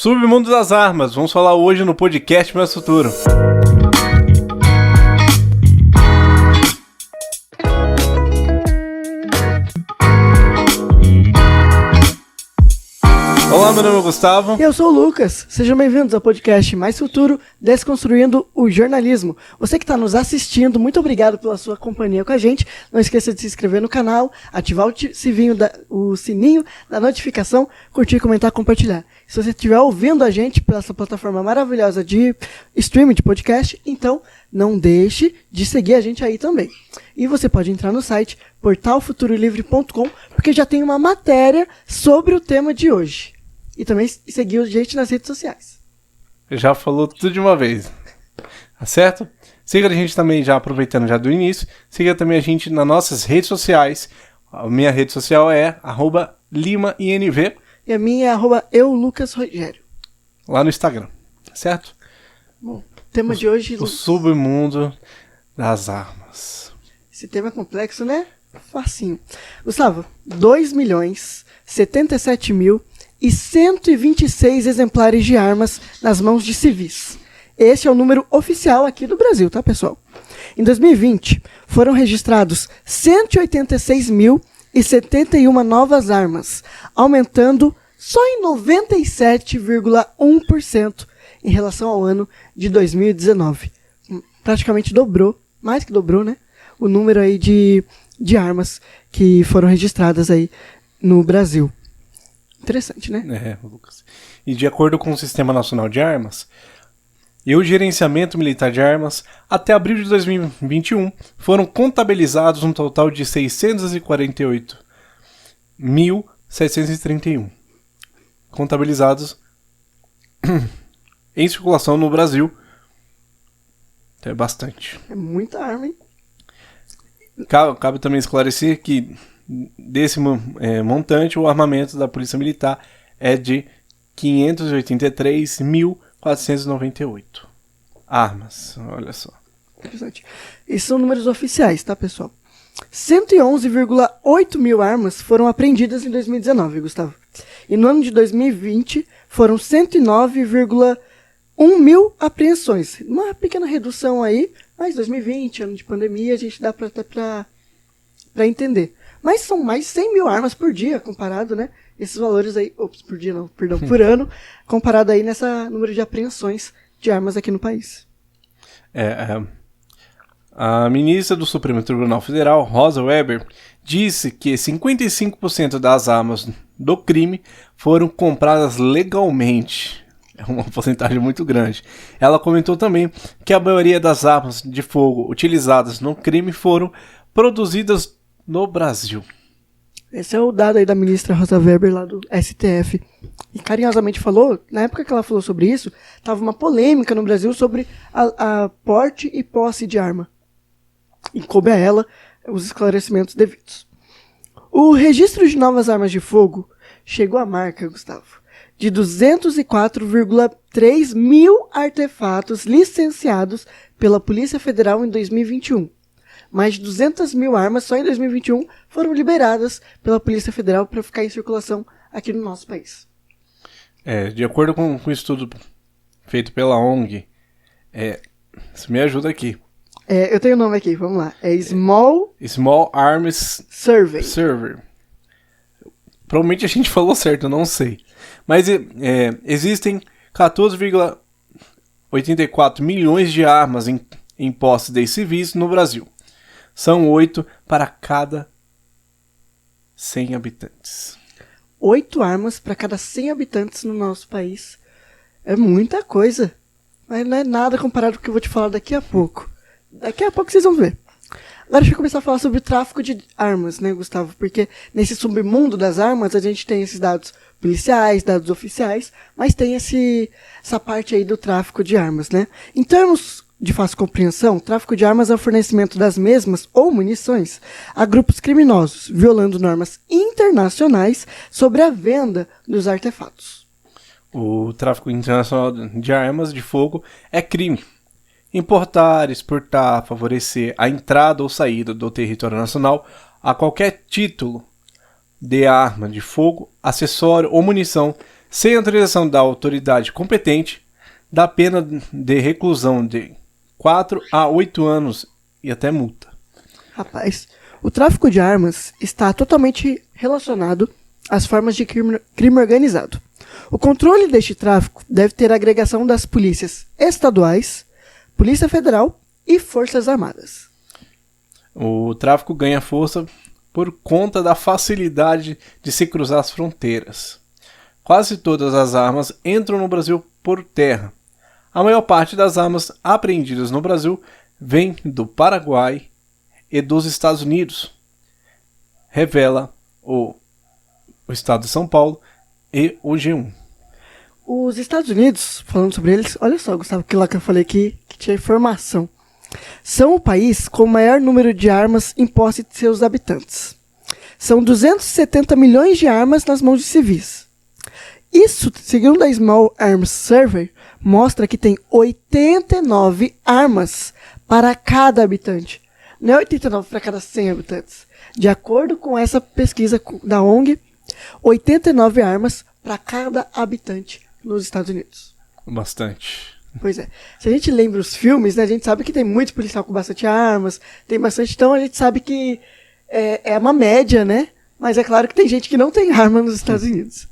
Submundo das armas, vamos falar hoje no podcast Mais Futuro. Olá, meu nome é Gustavo. E eu sou o Lucas. Sejam bem-vindos ao podcast Mais Futuro, Desconstruindo o Jornalismo. Você que está nos assistindo, muito obrigado pela sua companhia com a gente. Não esqueça de se inscrever no canal, ativar o sininho da notificação, curtir, comentar, compartilhar. Se você estiver ouvindo a gente pela essa plataforma maravilhosa de streaming de podcast, então não deixe de seguir a gente aí também. E você pode entrar no site portalfuturolivre.com, porque já tem uma matéria sobre o tema de hoje. E também seguir a gente nas redes sociais. Já falou tudo de uma vez, tá certo? Siga a gente também, já aproveitando já do início, siga também a gente nas nossas redes sociais. A minha rede social é @limainv. E a minha é @euLucasRogério. Lá no Instagram, certo? Bom, o tema de hoje... O submundo das armas. Esse tema é complexo, né? Facinho. Gustavo, 2.077.126 exemplares de armas nas mãos de civis. Esse é o número oficial aqui do Brasil, tá, pessoal? Em 2020, foram registrados 186.071 novas armas, aumentando só em 97,1% em relação ao ano de 2019. Praticamente dobrou, mais que dobrou, né? O número aí de armas que foram registradas aí no Brasil. Interessante, né? É, Lucas. E de acordo com o Sistema Nacional de Armas e o Gerenciamento Militar de Armas, até abril de 2021, foram contabilizados um total de 648.731 contabilizados em circulação no Brasil. É bastante. É muita arma, hein? Cabe também esclarecer que desse montante, o armamento da Polícia Militar é de 583.498 armas. Olha só. Interessante. Esses são números oficiais, tá, pessoal? 111,8 mil armas foram apreendidas em 2019, Gustavo. E no ano de 2020 foram 109,1 mil apreensões. Uma pequena redução aí, mas 2020, ano de pandemia, a gente dá pra entender. Mas são mais de 100 mil armas por dia, comparado, né? Esses valores aí, por dia não, perdão, por ano, comparado aí nessa número de apreensões de armas aqui no país. A ministra do Supremo Tribunal Federal, Rosa Weber, disse que 55% das armas do crime foram compradas legalmente. É uma porcentagem muito grande. Ela comentou também que a maioria das armas de fogo utilizadas no crime foram produzidas no Brasil. Esse é o dado aí da ministra Rosa Weber lá do STF. E carinhosamente falou, na época que ela falou sobre isso, estava uma polêmica no Brasil sobre a porte e posse de arma. E coube a ela os esclarecimentos devidos. O registro de novas armas de fogo chegou à marca, Gustavo, de 204,3 mil artefatos licenciados pela Polícia Federal em 2021. Mais de 200 mil armas só em 2021 foram liberadas pela Polícia Federal para ficar em circulação aqui no nosso país. De acordo com um estudo feito pela ONG, isso me ajuda aqui. Eu tenho o nome aqui, vamos lá. Small Arms Survey. Provavelmente a gente falou certo, eu não sei. Mas existem 14,84 milhões de armas em posse de civis no Brasil. São 8 para cada 100 habitantes. 8 armas para cada 100 habitantes no nosso país. É muita coisa. Mas não é nada comparado com o que eu vou te falar daqui a pouco. Daqui a pouco vocês vão ver. Agora deixa eu começar a falar sobre o tráfico de armas, né, Gustavo? Porque nesse submundo das armas a gente tem esses dados policiais, dados oficiais, mas tem essa parte aí do tráfico de armas, né? Em termos de fácil compreensão, tráfico de armas é o fornecimento das mesmas ou munições a grupos criminosos, violando normas internacionais sobre a venda dos artefatos. O tráfico internacional de armas de fogo é crime. Importar, exportar, favorecer a entrada ou saída do território nacional a qualquer título de arma de fogo, acessório ou munição sem autorização da autoridade competente, dá pena de reclusão de 4 a 8 anos e até multa. Rapaz, o tráfico de armas está totalmente relacionado às formas de crime organizado. O controle deste tráfico deve ter a agregação das polícias estaduais, Polícia Federal e Forças Armadas. O tráfico ganha força por conta da facilidade de se cruzar as fronteiras. Quase todas as armas entram no Brasil por terra. A maior parte das armas apreendidas no Brasil vem do Paraguai e dos Estados Unidos, revela o Estado de São Paulo e o G1. Os Estados Unidos, falando sobre eles, olha só, Gustavo, que lá que eu falei aqui, que tinha informação, são o país com o maior número de armas em posse de seus habitantes. São 270 milhões de armas nas mãos de civis. Isso, segundo a Small Arms Survey, mostra que tem 89 armas para cada habitante. Não é 89 para cada 100 habitantes. De acordo com essa pesquisa da ONG, 89 armas para cada habitante nos Estados Unidos. Bastante. Pois é. Se a gente lembra os filmes, né, a gente sabe que tem muito policial com bastante armas, tem bastante, então a gente sabe que é uma média, né? Mas é claro que tem gente que não tem arma nos Estados Unidos.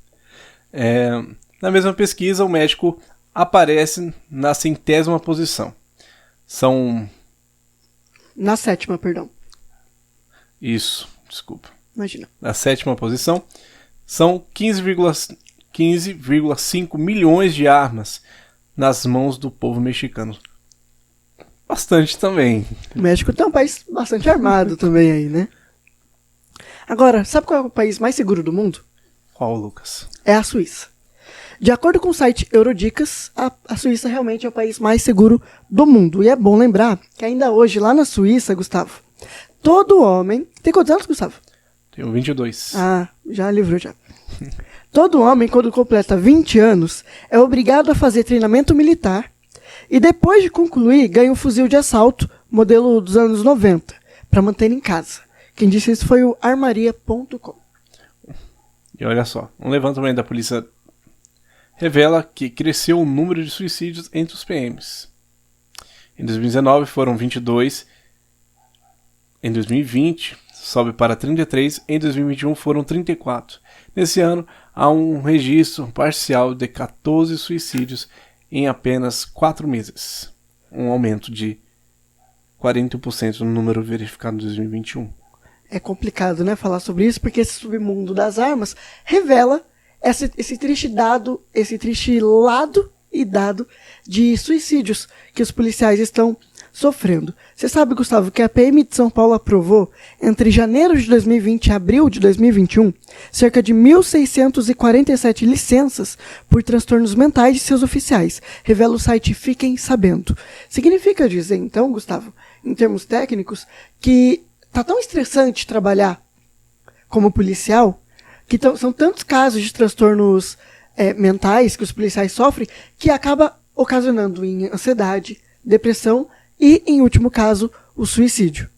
Na mesma pesquisa, o México aparece na 100ª posição. Na 7ª, perdão. Isso, desculpa. Imagina. Na 7ª posição, são 15,5 milhões de armas nas mãos do povo mexicano. Bastante também. O México tem um país bastante armado também aí, né? Agora, sabe qual é o país mais seguro do mundo? Qual, Lucas? É a Suíça. De acordo com o site Eurodicas, a Suíça realmente é o país mais seguro do mundo. E é bom lembrar que ainda hoje, lá na Suíça, Gustavo, todo homem... Tem quantos anos, Gustavo? Tenho 22. Ah, já livrou já. Todo homem, quando completa 20 anos, é obrigado a fazer treinamento militar e depois de concluir, ganha um fuzil de assalto, modelo dos anos 90, para manter em casa. Quem disse isso foi o armaria.com. E olha só, um levantamento da polícia revela que cresceu o número de suicídios entre os PMs. Em 2019 foram 22, em 2020 sobe para 33, em 2021 foram 34. Nesse ano, há um registro parcial de 14 suicídios em apenas 4 meses, um aumento de 41% no número verificado em 2021. É complicado, né, falar sobre isso, porque esse submundo das armas revela esse triste lado e dado de suicídios que os policiais estão sofrendo. Você sabe, Gustavo, que a PM de São Paulo aprovou, entre janeiro de 2020 e abril de 2021, cerca de 1.647 licenças por transtornos mentais de seus oficiais, revela o site Fiquem Sabendo. Significa dizer, então, Gustavo, em termos técnicos, que tá tão estressante trabalhar como policial, que são tantos casos de transtornos mentais que os policiais sofrem, que acaba ocasionando em ansiedade, depressão e, em último caso, o suicídio.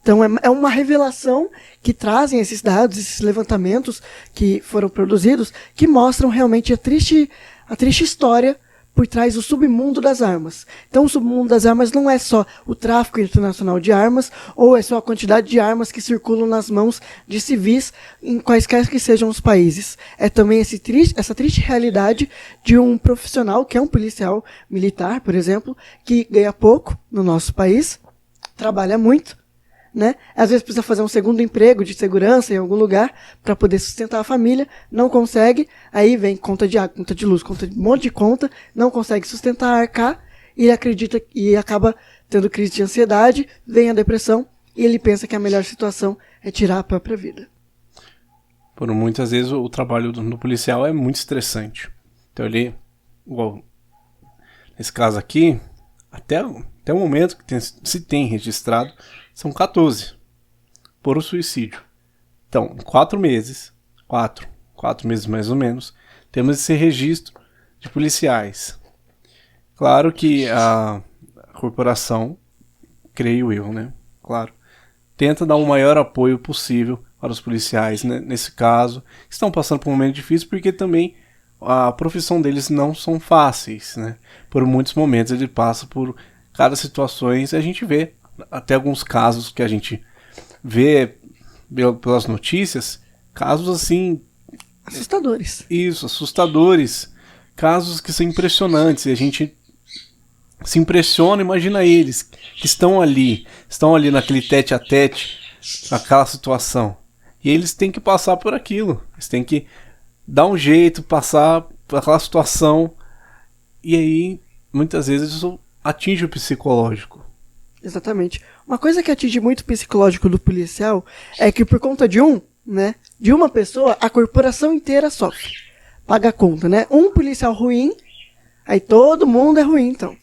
Então é uma revelação que trazem esses dados, esses levantamentos que foram produzidos, que mostram realmente a triste história por trás do submundo das armas. Então o submundo das armas não é só o tráfico internacional de armas, ou é só a quantidade de armas que circulam nas mãos de civis em quaisquer que sejam os países. É também essa triste realidade de um profissional, que é um policial militar, por exemplo, que ganha pouco no nosso país, trabalha muito, né? Às vezes precisa fazer um segundo emprego de segurança em algum lugar para poder sustentar a família, não consegue, aí vem conta de água, conta de luz, conta de um monte de conta, não consegue sustentar, arcar, e ele acredita e acaba tendo crise de ansiedade, vem a depressão e ele pensa que a melhor situação é tirar a própria vida. Por muitas vezes o trabalho do policial é muito estressante. Então ele, igual nesse caso aqui, até o momento que se tem registrado, são 14 por suicídio. Então, em 4 meses, 4 meses mais ou menos, temos esse registro de policiais. Claro que a corporação, creio eu, né? Claro, tenta dar o maior apoio possível para os policiais, né? Nesse caso, estão passando por um momento difícil, porque também a profissão deles não são fáceis, né? Por muitos momentos ele passa por cada situações, e a gente vê até alguns casos que a gente vê pelas notícias, casos assim... assustadores. Isso, assustadores. Casos que são impressionantes, e a gente se impressiona, imagina eles que estão ali naquele tete a tete, naquela situação. E eles têm que passar por aquilo, eles têm que dar um jeito, passar por aquela situação, e aí muitas vezes isso atinge o psicológico. Exatamente. Uma coisa que atinge muito o psicológico do policial é que por conta de uma pessoa, a corporação inteira sofre. Paga a conta, né? Um policial ruim, aí todo mundo é ruim, então.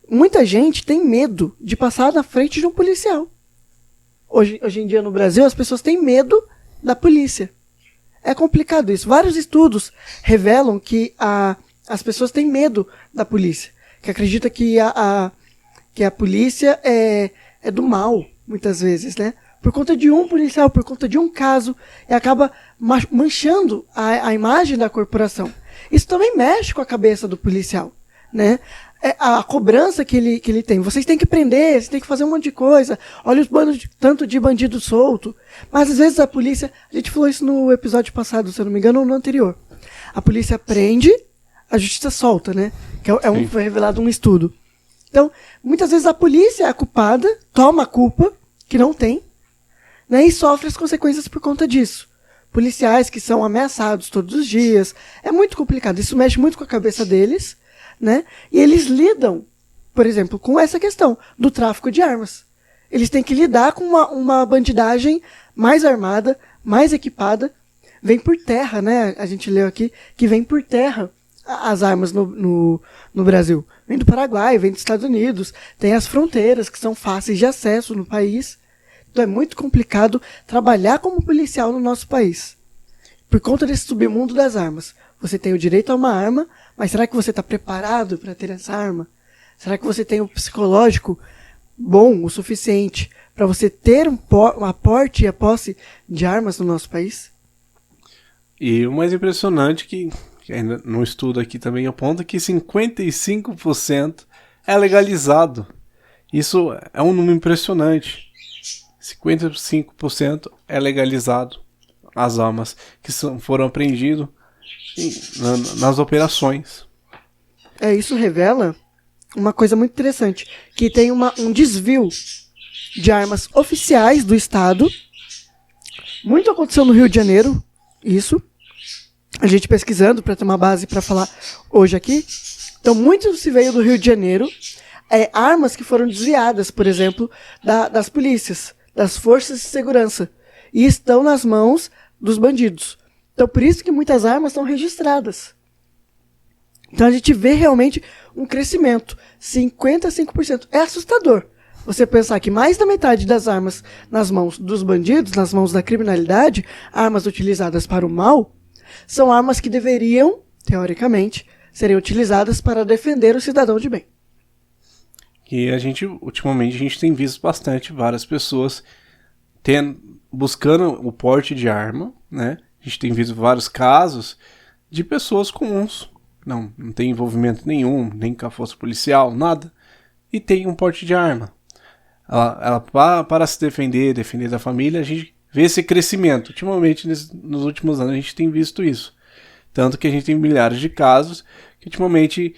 Muita gente tem medo de passar na frente de um policial. Hoje em dia no Brasil, as pessoas têm medo da polícia. É complicado isso. Vários estudos revelam que as pessoas têm medo da polícia. Que acreditam que a polícia é do mal, muitas vezes, né? Por conta de um policial, por conta de um caso, e acaba manchando a imagem da corporação. Isso também mexe com a cabeça do policial, né? A cobrança que ele tem. Vocês têm que prender, vocês têm que fazer um monte de coisa. Olha os bandos tanto de bandido solto. Mas às vezes a polícia... A gente falou isso no episódio passado, se eu não me engano, ou no anterior. A polícia prende, a justiça solta, né? Foi revelado um estudo. Então, muitas vezes a polícia é a culpada, toma a culpa, que não tem, né? E sofre as consequências por conta disso. Policiais que são ameaçados todos os dias. É muito complicado. Isso mexe muito com a cabeça deles, né? E eles lidam, por exemplo, com essa questão do tráfico de armas. Eles têm que lidar com uma bandidagem mais armada, mais equipada. Vem por terra, né? A gente leu aqui que vem por terra as armas no Brasil. Vem do Paraguai, vem dos Estados Unidos. Tem as fronteiras que são fáceis de acesso no país. Então é muito complicado trabalhar como policial no nosso país. Por conta desse submundo das armas. Você tem o direito a uma arma, mas será que você está preparado para ter essa arma? Será que você tem um psicológico bom o suficiente para você ter um aporte e a posse de armas no nosso país? E o mais impressionante que ainda no estudo aqui também aponta que 55% é legalizado. Isso é um número impressionante. 55% é legalizado as armas que foram apreendidas nas operações. Isso revela uma coisa muito interessante, que tem um desvio de armas oficiais do Estado. Muito aconteceu no Rio de Janeiro, isso. A gente pesquisando para ter uma base para falar hoje aqui. Então, muito se veio do Rio de Janeiro. Armas que foram desviadas, por exemplo, das polícias, das forças de segurança. E estão nas mãos dos bandidos. Então, por isso que muitas armas são registradas. Então, a gente vê realmente um crescimento. 55%. É assustador você pensar que mais da metade das armas nas mãos dos bandidos, nas mãos da criminalidade, armas utilizadas para o mal, são armas que deveriam, teoricamente, serem utilizadas para defender o cidadão de bem. E ultimamente, a gente tem visto bastante várias pessoas buscando o porte de arma, né? A gente tem visto vários casos de pessoas comuns, não tem envolvimento nenhum, nem com a força policial, nada, e tem um porte de arma. Ela para se defender da família, a gente vê esse crescimento. Ultimamente, nos últimos anos, a gente tem visto isso. Tanto que a gente tem milhares de casos que, ultimamente,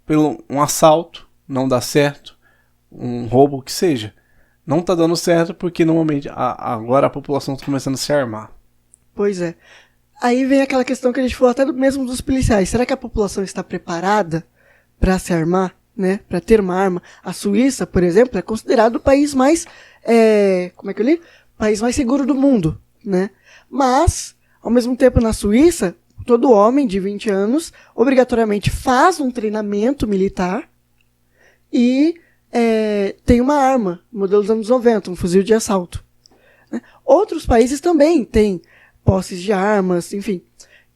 pelo um assalto não dá certo, um roubo que seja, não está dando certo porque, normalmente, agora a população está começando a se armar. Pois é. Aí vem aquela questão que a gente falou até mesmo dos policiais. Será que a população está preparada para se armar, né? Para ter uma arma? A Suíça, por exemplo, é considerado o país mais... país mais seguro do mundo, né? Mas, ao mesmo tempo, na Suíça, todo homem de 20 anos obrigatoriamente faz um treinamento militar e tem uma arma, modelo dos anos 90, um fuzil de assalto. Né? Outros países também têm posses de armas, enfim,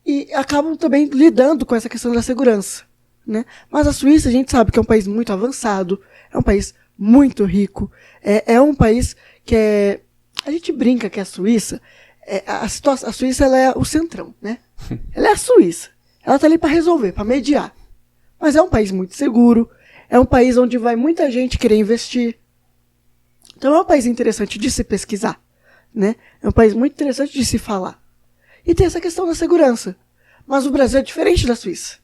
e acabam também lidando com essa questão da segurança. Né? Mas a Suíça, a gente sabe que é um país muito avançado, é um país muito rico, é um país que a gente brinca que a Suíça A Suíça, ela é o centrão, né? Ela é a Suíça. Ela tá ali para resolver, para mediar. Mas é um país muito seguro, é um país onde vai muita gente querer investir. Então é um país interessante de se pesquisar, né? É um país muito interessante de se falar. E tem essa questão da segurança. Mas o Brasil é diferente da Suíça,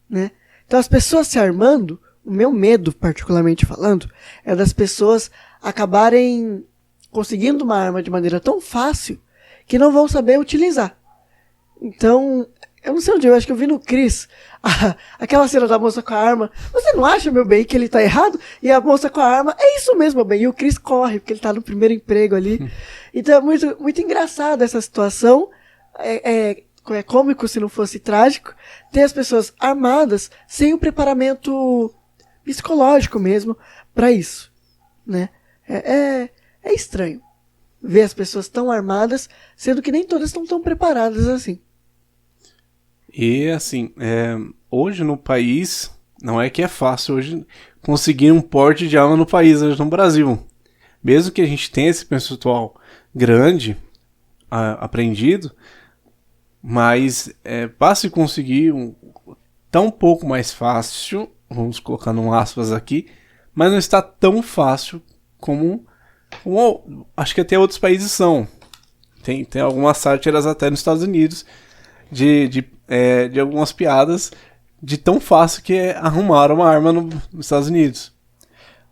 né? Então as pessoas se armando, o meu medo, particularmente falando, é das pessoas acabarem conseguindo uma arma de maneira tão fácil que não vão saber utilizar. Então, eu não sei onde, eu acho que eu vi no Chris, aquela cena da moça com a arma. Você não acha, meu bem, que ele tá errado? E a moça com a arma, é isso mesmo, meu bem. E o Chris corre, porque ele tá no primeiro emprego ali. Então é muito, muito engraçado essa situação. É cômico se não fosse trágico. Ter as pessoas armadas sem o preparamento psicológico mesmo para isso, né? É estranho ver as pessoas tão armadas, sendo que nem todas estão tão preparadas assim. E assim, hoje no país, não é que é fácil hoje conseguir um porte de arma no país, hoje no Brasil. Mesmo que a gente tenha esse percentual grande apreendido, mas para se conseguir tão pouco mais fácil, vamos colocar num aspas aqui, mas não está tão fácil como acho que até outros países são. Tem algumas sátiras até nos Estados Unidos de algumas piadas de tão fácil que é arrumar uma arma nos Estados Unidos.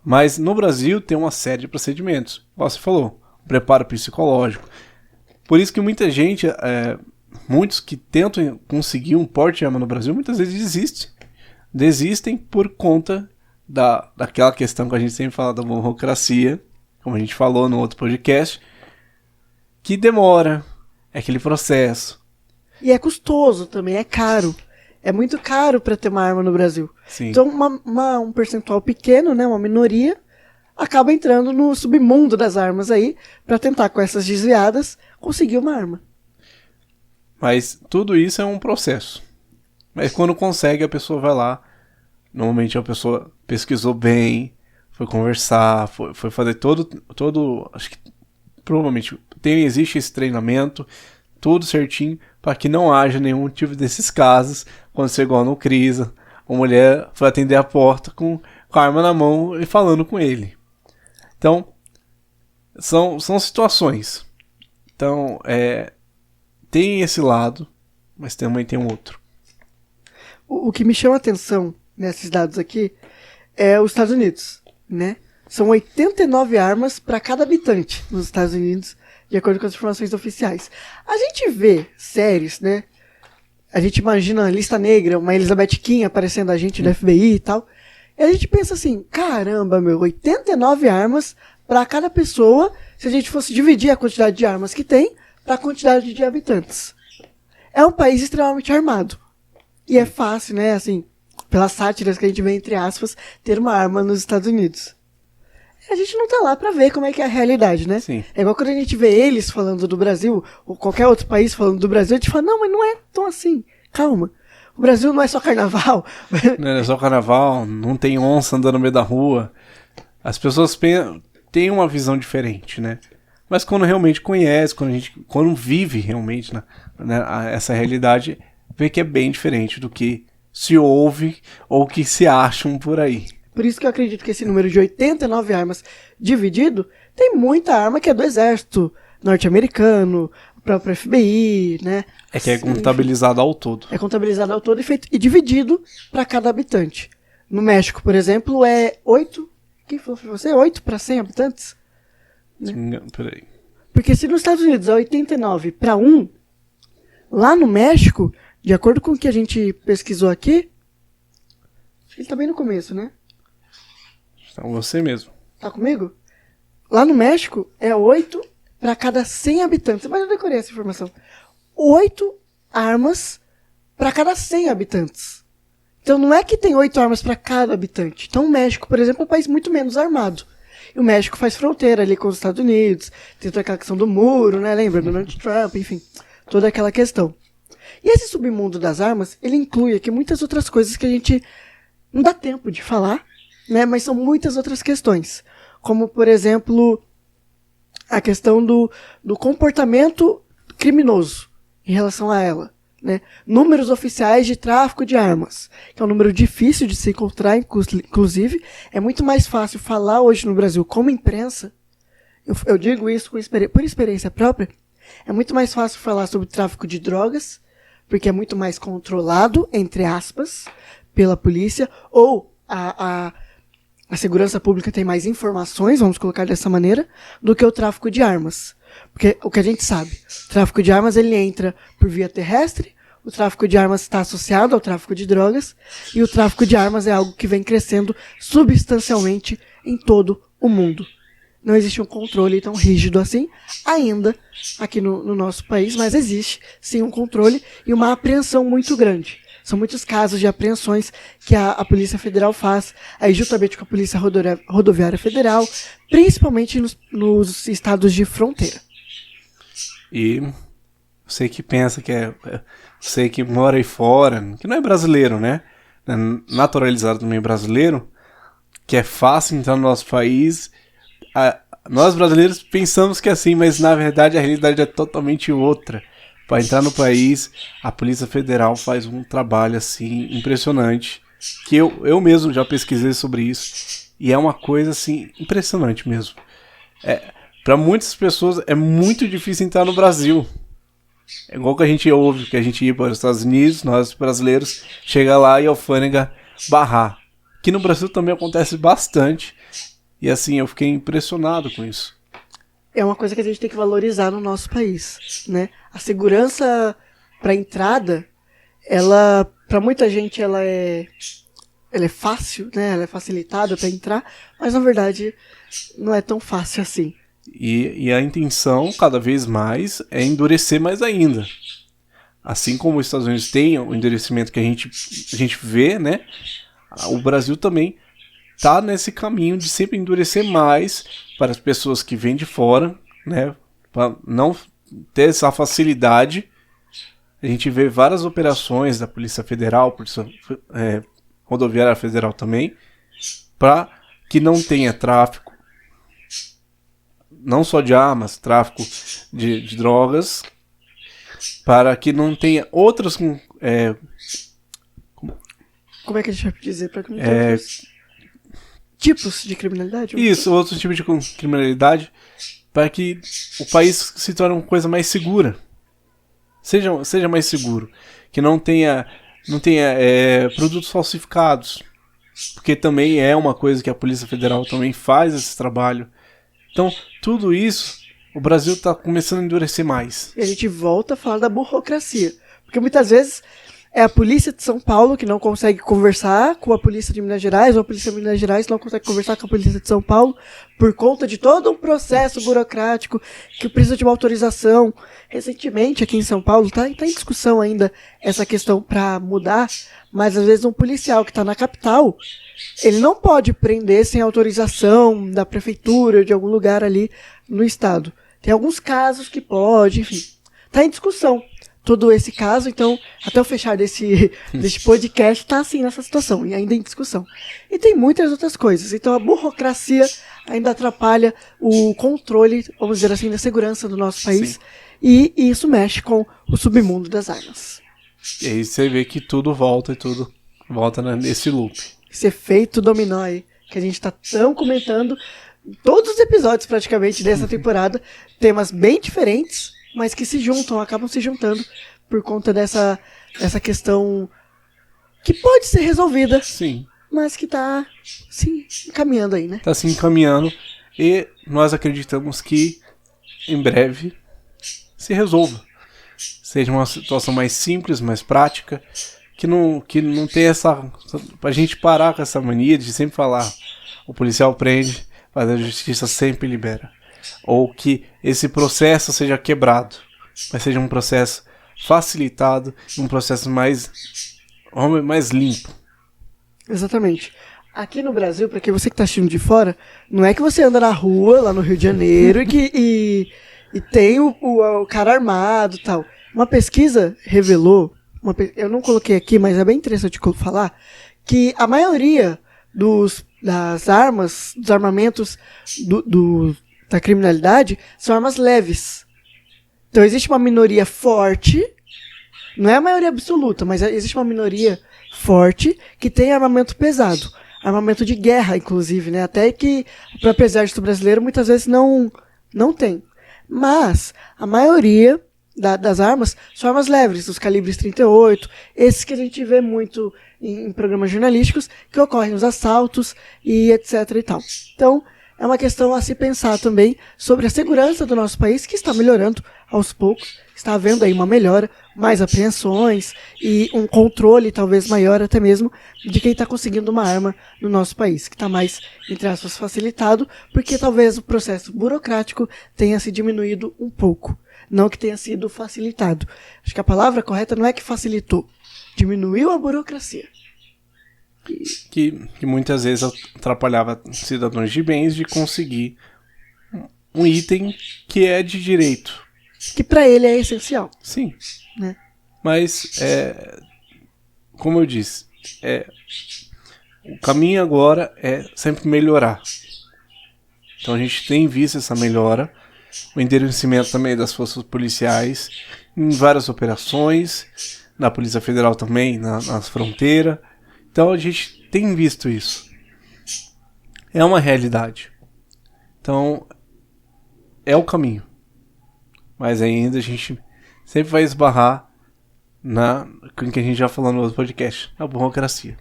Mas no Brasil tem uma série de procedimentos. Como você falou, preparo psicológico. Por isso que muita gente, muitos que tentam conseguir um porte de arma no Brasil, muitas vezes desistem por conta daquela questão que a gente sempre fala da burocracia, como a gente falou no outro podcast, que demora, é aquele processo. E é custoso também, é caro. É muito caro para ter uma arma no Brasil. Sim. Então um percentual pequeno, né, uma minoria, acaba entrando no submundo das armas aí, para tentar com essas desviadas conseguir uma arma. Mas tudo isso é um processo. Mas quando consegue, a pessoa vai lá. Normalmente a pessoa pesquisou bem, foi conversar, foi fazer todo, acho que provavelmente existe esse treinamento, tudo certinho, para que não haja nenhum tipo desses casos, quando você igual no Crisa, a mulher foi atender a porta com a arma na mão e falando com ele. Então, são situações. Então, tem esse lado, mas também tem um outro. O que me chama a atenção nesses dados aqui é os Estados Unidos, né? São 89 armas para cada habitante nos Estados Unidos, de acordo com as informações oficiais. A gente vê séries, né? A gente imagina a Lista Negra, uma Elizabeth King aparecendo a gente do FBI e tal. E a gente pensa assim, caramba, 89 armas para cada pessoa, se a gente fosse dividir a quantidade de armas que tem para a quantidade de habitantes. É um país extremamente armado. E é fácil, né, assim, pelas sátiras que a gente vê, entre aspas, ter uma arma nos Estados Unidos. A gente não tá lá pra ver como é que é a realidade, né? Sim. É igual quando a gente vê eles falando do Brasil, ou qualquer outro país falando do Brasil, a gente fala, não, mas não é tão assim, calma. O Brasil não é só carnaval. Não é só carnaval, não tem onça andando no meio da rua. As pessoas têm uma visão diferente, né? Mas quando realmente conhece, quando vive realmente essa realidade, vê que é bem diferente do que se ouve ou que se acham por aí. Por isso que eu acredito que esse número de 89 armas dividido, tem muita arma que é do exército norte-americano, o próprio FBI, né? É que é contabilizado ao todo. É contabilizado ao todo e dividido para cada habitante. No México, por exemplo, é 8... Quem falou pra você? 8 para 100 habitantes? Peraí. Porque se nos Estados Unidos é 89 para 1, lá no México, de acordo com o que a gente pesquisou aqui, acho que ele tá bem no começo, né? Então você mesmo. Tá comigo? Lá no México é 8 para cada 100 habitantes. Mas eu decorei essa informação. 8 armas para cada 100 habitantes. Então não é que tem 8 armas para cada habitante. Então o México, por exemplo, é um país muito menos armado. E o México faz fronteira ali com os Estados Unidos. Tem toda aquela questão do muro, né? Lembra? Do Donald Trump, enfim. Toda aquela questão. E esse submundo das armas, ele inclui aqui muitas outras coisas que a gente não dá tempo de falar, né? Mas são muitas outras questões. Como, por exemplo, a questão do comportamento criminoso em relação a ela, né? Números oficiais de tráfico de armas, que é um número difícil de se encontrar, inclusive. É muito mais fácil falar hoje no Brasil como imprensa, eu digo isso por experiência própria, é muito mais fácil falar sobre tráfico de drogas, porque é muito mais controlado, entre aspas, pela polícia, ou a segurança pública tem mais informações, vamos colocar dessa maneira, do que o tráfico de armas. Porque o que a gente sabe, o tráfico de armas ele entra por via terrestre, o tráfico de armas está associado ao tráfico de drogas, e o tráfico de armas é algo que vem crescendo substancialmente em todo o mundo. Não existe um controle tão rígido assim, ainda aqui no nosso país, mas existe sim um controle e uma apreensão muito grande. São muitos casos de apreensões que a Polícia Federal faz, aí juntamente com a Polícia Rodoviária Federal, principalmente nos estados de fronteira. E você que pensa que você que mora aí fora, que não é brasileiro, né? É naturalizado também brasileiro, que é fácil entrar no nosso país. Nós brasileiros pensamos que é assim, mas na verdade a realidade é totalmente outra. Para entrar no país, a Polícia Federal faz um trabalho assim impressionante, que eu mesmo já pesquisei sobre isso, e é uma coisa assim impressionante mesmo. Para muitas pessoas é muito difícil entrar no Brasil. É igual que a gente ouve, que a gente ia para os Estados Unidos, nós brasileiros, chega lá e a alfândega barrar. Aqui no Brasil também acontece bastante, e assim, eu fiquei impressionado com isso. É uma coisa que a gente tem que valorizar no nosso país, né? A segurança para entrada, ela, para muita gente, ela é fácil, né? Ela é facilitada para entrar, mas na verdade não é tão fácil assim. E a intenção, cada vez mais, é endurecer mais ainda. Assim como os Estados Unidos têm o endurecimento que a gente vê, né? O Brasil também está nesse caminho de sempre endurecer mais para as pessoas que vêm de fora, né? Para não ter essa facilidade. A gente vê várias operações da Polícia Federal, Polícia Rodoviária Federal também, para que não tenha tráfico, não só de armas, tráfico de drogas, para que não tenha outros... Como é que a gente vai dizer para que não tenha tipos de criminalidade? Isso, outros tipos de criminalidade, para que o país se torne uma coisa mais segura. Seja mais seguro. Que não tenha produtos falsificados. Porque também é uma coisa que a Polícia Federal também faz esse trabalho. Então, tudo isso, o Brasil está começando a endurecer mais. E a gente volta a falar da burocracia. Porque muitas vezes é a polícia de São Paulo que não consegue conversar com a polícia de Minas Gerais, ou a polícia de Minas Gerais não consegue conversar com a polícia de São Paulo por conta de todo um processo burocrático que precisa de uma autorização. Recentemente, aqui em São Paulo, tá em discussão ainda essa questão para mudar, mas às vezes um policial que está na capital, ele não pode prender sem autorização da prefeitura, de algum lugar ali no estado. Tem alguns casos que pode, enfim. Tá em discussão todo esse caso, então, até o fechar desse podcast, tá assim nessa situação, e ainda em discussão. E tem muitas outras coisas. Então a burocracia ainda atrapalha o controle, vamos dizer assim, da segurança do nosso país. E isso mexe com o submundo das armas. E aí você vê que tudo volta nesse loop. Esse efeito dominó aí, que a gente tá tão comentando, todos os episódios praticamente dessa temporada, temas bem diferentes, mas que acabam se juntando por conta dessa questão que pode ser resolvida. Sim. Mas que tá se encaminhando aí, né? Tá se encaminhando e nós acreditamos que em breve se resolva. Seja uma situação mais simples, mais prática, que não tenha pra gente parar com essa mania de sempre falar o policial prende, mas a justiça sempre libera. Ou que esse processo seja quebrado, mas seja um processo facilitado, um processo mais limpo. Exatamente. Aqui no Brasil, para quem você que está assistindo de fora, não é que você anda na rua, lá no Rio de Janeiro, e tem o cara armado e tal. Uma pesquisa revelou, eu não coloquei aqui, mas é bem interessante falar, que a maioria das armas, dos armamentos da criminalidade são armas leves. Então existe uma minoria forte, não é a maioria absoluta, mas existe uma minoria forte que tem armamento pesado. Armamento de guerra, inclusive, né? Até que o próprio exército brasileiro muitas vezes não tem. Mas a maioria das armas são armas leves, os calibres 38, esses que a gente vê muito em programas jornalísticos, que ocorrem nos assaltos e etc e tal. Então, é uma questão a se pensar também sobre a segurança do nosso país, que está melhorando aos poucos, está havendo aí uma melhora, mais apreensões e um controle talvez maior até mesmo de quem está conseguindo uma arma no nosso país, que está mais, entre aspas, facilitado, porque talvez o processo burocrático tenha se diminuído um pouco, não que tenha sido facilitado. Acho que a palavra correta não é que facilitou, diminuiu a burocracia. Que muitas vezes atrapalhava cidadãos de bens de conseguir um item que é de direito. Que para ele é essencial. Sim. Né? Mas, como eu disse, o caminho agora é sempre melhorar. Então a gente tem visto essa melhora, o endurecimento também das forças policiais em várias operações, na Polícia Federal também, nas fronteiras. Então a gente tem visto isso. É uma realidade. Então, é o caminho. Mas ainda a gente sempre vai esbarrar com o que a gente já falou no outro podcast, na burocracia.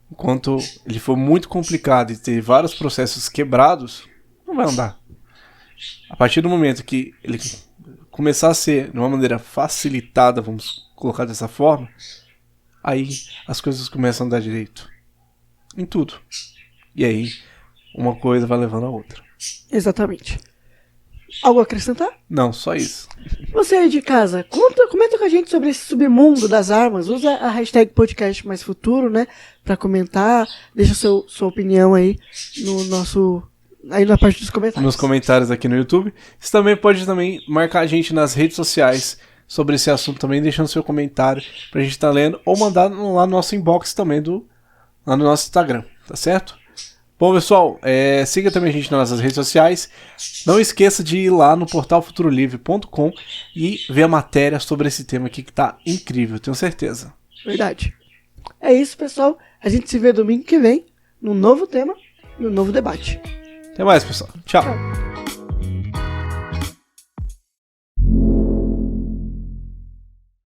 Enquanto ele for muito complicado e ter vários processos quebrados, não vai andar. A partir do momento que ele começar a ser de uma maneira facilitada, vamos colocar dessa forma, aí as coisas começam a dar direito. Em tudo. E aí, uma coisa vai levando a outra. Exatamente. Algo a acrescentar? Não, só isso. Você aí de casa, comenta com a gente sobre esse submundo das armas. Usa a hashtag podcast mais futuro, né? Pra comentar. Deixa sua opinião aí no nosso... Aí na parte dos comentários. Nos comentários aqui no YouTube. Você também pode marcar a gente nas redes sociais sobre esse assunto também, deixando seu comentário pra gente estar lendo, ou mandar lá no nosso inbox também, lá no nosso Instagram, tá certo? Bom, pessoal, siga também a gente nas nossas redes sociais. Não esqueça de ir lá no portal futurolivre.com e ver a matéria sobre esse tema aqui que tá incrível, tenho certeza. Verdade. É isso, pessoal. A gente se vê domingo que vem num novo tema e um novo debate. Até mais, pessoal. Tchau. Tchau.